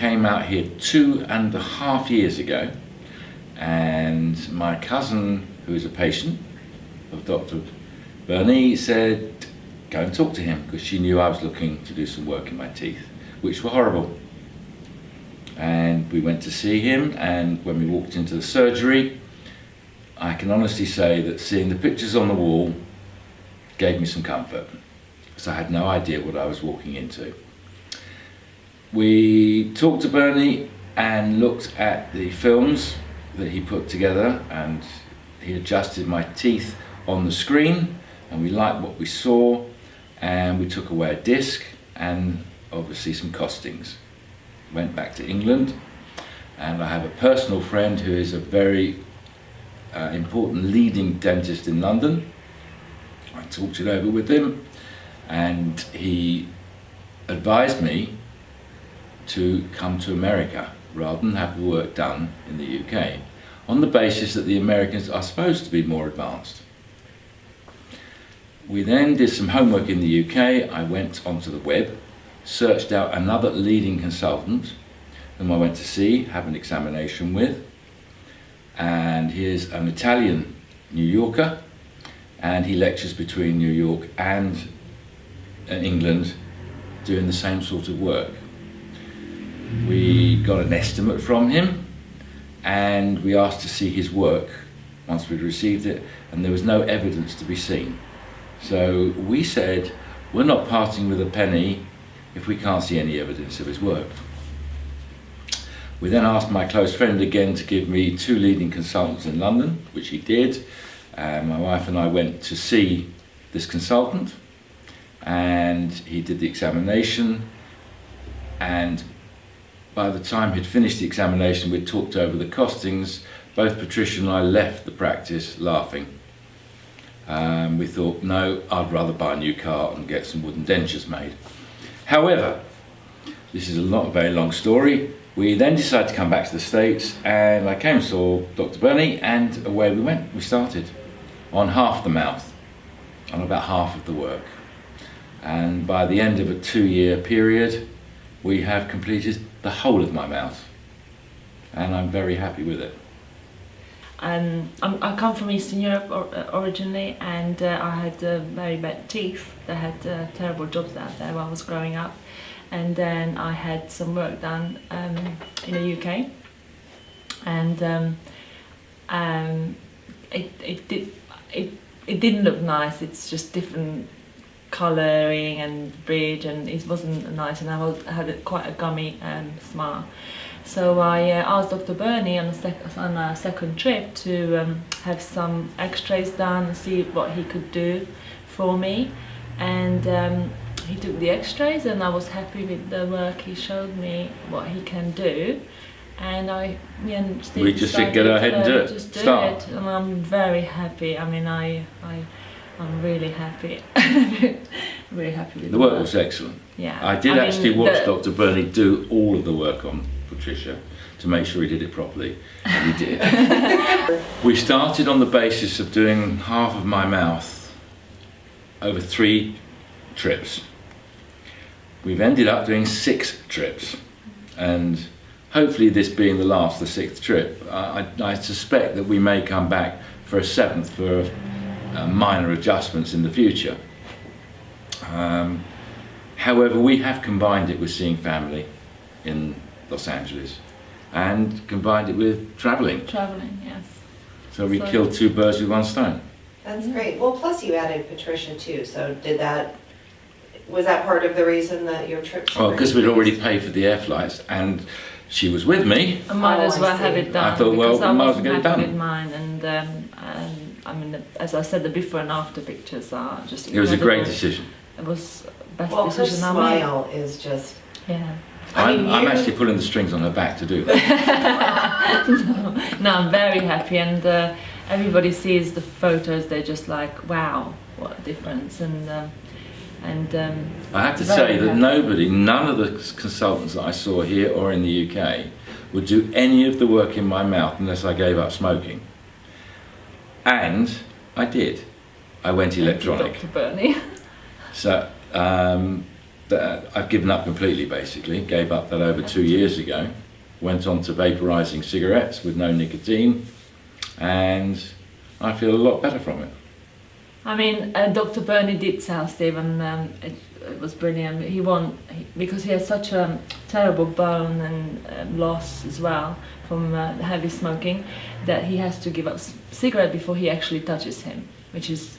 came out here 2.5 years ago, and my cousin, who is a patient of Dr. Bernie, said go and talk to him, because she knew I was looking to do some work in my teeth, which were horrible. And we went to see him, and when we walked into the surgery, I can honestly say that seeing the pictures on the wall gave me some comfort, because I had no idea what I was walking into. We talked to Bernie and looked at the films that he put together, and he adjusted my teeth on the screen, and we liked what we saw, and we took away a disc and obviously some costings. Went back to England, and I have a personal friend who is a very important leading dentist in London. I talked it over with him, and he advised me to come to America rather than have the work done in the UK, on the basis that the Americans are supposed to be more advanced. We then did some homework in the UK. I went onto the web, searched out another leading consultant whom I went to see, have an examination with, and here's an Italian New Yorker, and he lectures between New York and England doing the same sort of work. We got an estimate from him, and we asked to see his work once we'd received it, and there was no evidence to be seen. So we said, we're not parting with a penny if we can't see any evidence of his work. We then asked my close friend again to give me 2 leading consultants in London, which he did. My wife and I went to see this consultant, and he did the examination, and by the time he'd finished the examination, we'd talked over the costings. Both Patricia and I left the practice laughing. We thought, no, I'd rather buy a new car and get some wooden dentures made. However, this is a very long story. We then decided to come back to the States, and I came and saw Dr. Bernie, and away we went. We started on half the mouth, on about half of the work. And by the end of a 2-year period, we have completed the whole of my mouth, and I'm very happy with it. I come from Eastern Europe originally, and I had very bad teeth. I had terrible jobs out there while I was growing up, and then I had some work done in the UK, and it didn't look nice. It's just different colouring and bridge, and it wasn't nice, and I had quite a gummy smile. So I asked Dr. Bernie on a second trip to have some x-rays done and see what he could do for me, and he took the x-rays, and I was happy with the work. He showed me what he can do, and we just said get ahead and do it. Just do it, and I'm very happy. I mean, I'm really happy. Really happy with the work. Was excellent. Yeah. I did actually watch Dr. Bernie do all of the work on Patricia to make sure he did it properly, and he did. We started on the basis of doing half of my mouth over 3 trips. We've ended up doing 6 trips, and hopefully this being the 6th trip, I suspect that we may come back for a 7th for minor adjustments in the future. However, we have combined it with seeing family in Los Angeles, and combined it with travelling. Travelling, yes. So we killed 2 birds with 1 stone. That's great. Well, plus you added Patricia too, so was that part of the reason that your trips were because we'd already paid for the air flights, and she was with me. I might as well have it done. I thought, well, I might as well get it done. With mine, and I mean, as I said, the before and after pictures are just incredible. It was a great decision. It was the best her decision I made. smile is just... Yeah. I'm actually pulling the strings on her back to do that. No, I'm very happy, and everybody sees the photos, they're just like, wow, what a difference. And I have to say that none of the consultants that I saw here or in the UK would do any of the work in my mouth unless I gave up smoking. And I did. I went electronic. Dr. Bernie. So I've given up completely, basically. Gave up that over 2 years ago. Went on to vaporizing cigarettes with no nicotine, and I feel a lot better from it. I mean, Dr. Burney did tell Stephen it was brilliant. Because he has such a terrible bone and loss as well from heavy smoking, that he has to give up cigarette before he actually touches him, which is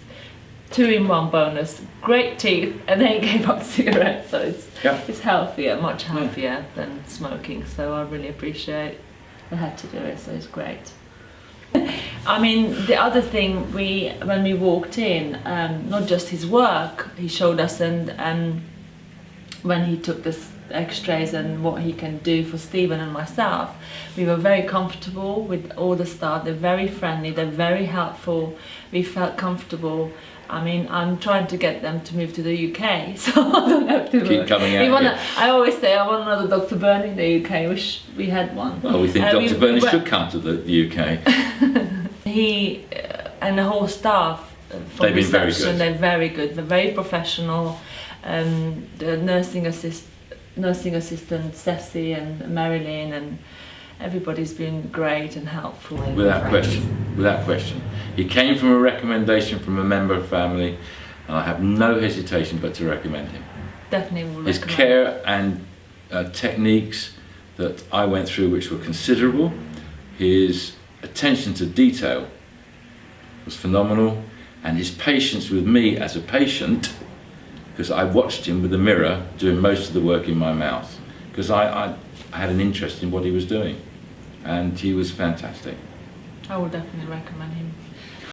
2-in-1 bonus. Great teeth, and then he gave up cigarettes, so it's healthier, much healthier than smoking. So I really appreciate I had to do it, so it's great. I mean, the other thing, when we walked in, not just his work, he showed us, and when he took the x-rays and what he can do for Stephen and myself, we were very comfortable with all the staff. They're very friendly, they're very helpful, we felt comfortable. I mean, I'm trying to get them to move to the UK, so I don't have to keep coming out. I always say I want another Dr. Burney in the UK. Wish we had one. Well, we think Dr. Burney should come to the UK. He and the whole staff from They've been very reception, good. they're very good. They're very professional. The nursing assistant Ceci and Marilyn and everybody's been great and helpful. Without question. He came from a recommendation from a member of family, and I have no hesitation but to recommend him. Definitely will His recommend. care and techniques that I went through, which were considerable, his attention to detail was phenomenal, and his patience with me as a patient, because I watched him with a mirror doing most of the work in my mouth, because I had an interest in what he was doing, and he was fantastic. I would definitely recommend him.